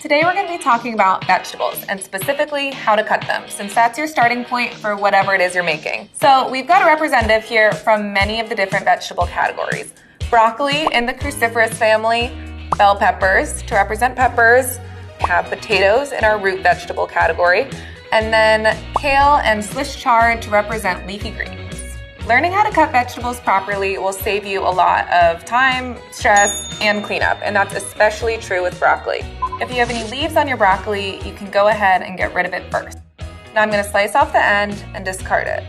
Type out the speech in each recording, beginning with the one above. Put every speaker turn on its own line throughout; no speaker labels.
Today we're going to be talking about vegetables and specifically how to cut them, since that's your starting point for whatever it is you're making. So we've got a representative here from many of the different vegetable categories. Broccoli in the cruciferous family, bell peppers to represent peppers, we have potatoes in our root vegetable category, and then kale and Swiss chard to represent leafy greens. Learning how to cut vegetables properly will save you a lot of time, stress, and cleanup, and that's especially true with broccoli. If you have any leaves on your broccoli, you can go ahead and get rid of it first. Now I'm going to slice off the end and discard it.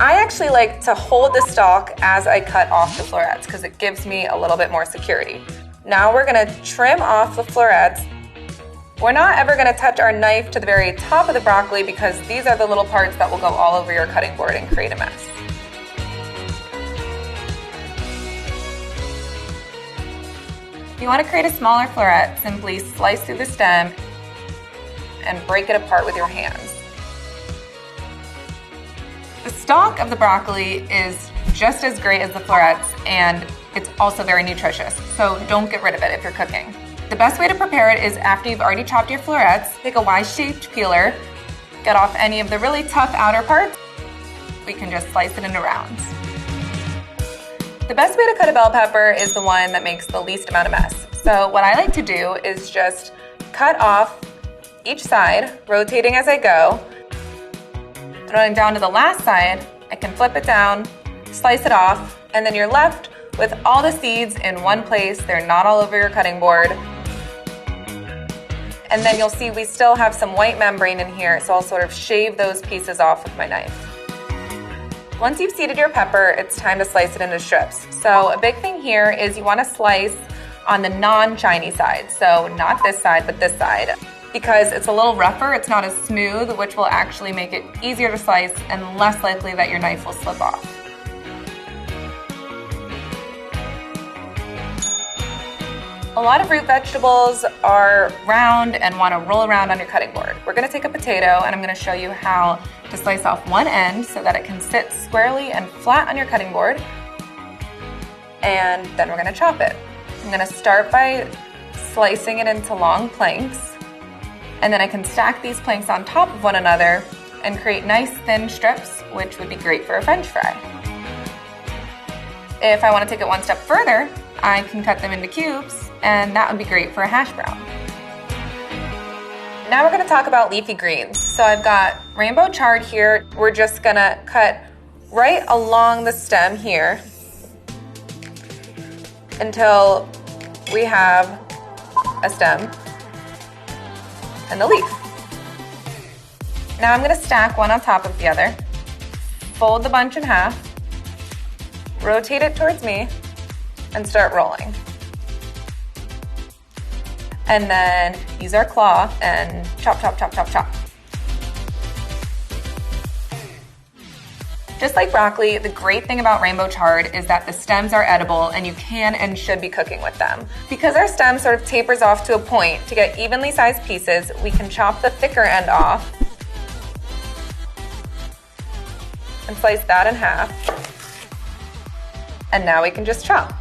I actually like to hold the stalk as I cut off the florets because it gives me a little bit more security. Now we're going to trim off the florets. We're not ever going to touch our knife to the very top of the broccoli because these are the little parts that will go all over your cutting board and create a mess. If you want to create a smaller floret, simply slice through the stem and break it apart with your hands. The stalk of the broccoli is just as great as the florets, and it's also very nutritious, so don't get rid of it if you're cooking. The best way to prepare it is after you've already chopped your florets, take a Y-shaped peeler, get off any of the really tough outer parts. We can just slice it into rounds. The best way to cut a bell pepper is the one that makes the least amount of mess. So what I like to do is just cut off each side, rotating as I go. Throwing down to the last side, I can flip it down, slice it off, and then you're left with all the seeds in one place. They're not all over your cutting board. And then you'll see we still have some white membrane in here, so I'll sort of shave those pieces off with my knife. Once you've seeded your pepper, it's time to slice it into strips. So a big thing here is you want to slice on the non-shiny side. So not this side, but this side. Because it's a little rougher, it's not as smooth, which will actually make it easier to slice and less likely that your knife will slip off. A lot of root vegetables are round and want to roll around on your cutting board. We're going to take a potato and I'm going to show you how to slice off one end so that it can sit squarely and flat on your cutting board. And then we're going to chop it. I'm going to start by slicing it into long planks, and then I can stack these planks on top of one another and create nice thin strips, which would be great for a French fry. If I want to take it one step further, I can cut them into cubes, and that would be great for a hash brown. Now we're going to talk about leafy greens. So I've got rainbow chard here. We're just going to cut right along the stem here until we have a stem and the leaf. Now I'm going to stack one on top of the other, fold the bunch in half, rotate it towards me, and start rolling. And then use our claw and chop, chop, chop, chop, chop. Just like broccoli, the great thing about rainbow chard is that the stems are edible and you can and should be cooking with them. Because our stem sort of tapers off to a point, to get evenly sized pieces, we can chop the thicker end off and slice that in half. And now we can just chop.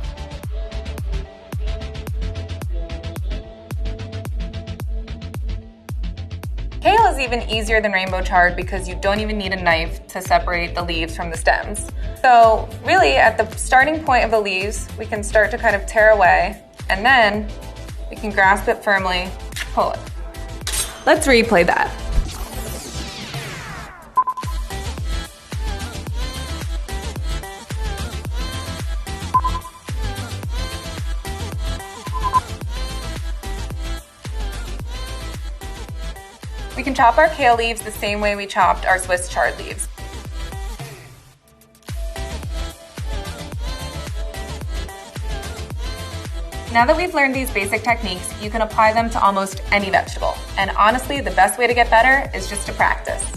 Kale is even easier than rainbow chard because you don't even need a knife to separate the leaves from the stems. So really at the starting point of the leaves, we can start to kind of tear away, and then we can grasp it firmly, pull it. Let's replay that. We can chop our kale leaves the same way we chopped our Swiss chard leaves. Now that we've learned these basic techniques, you can apply them to almost any vegetable. And honestly, the best way to get better is just to practice.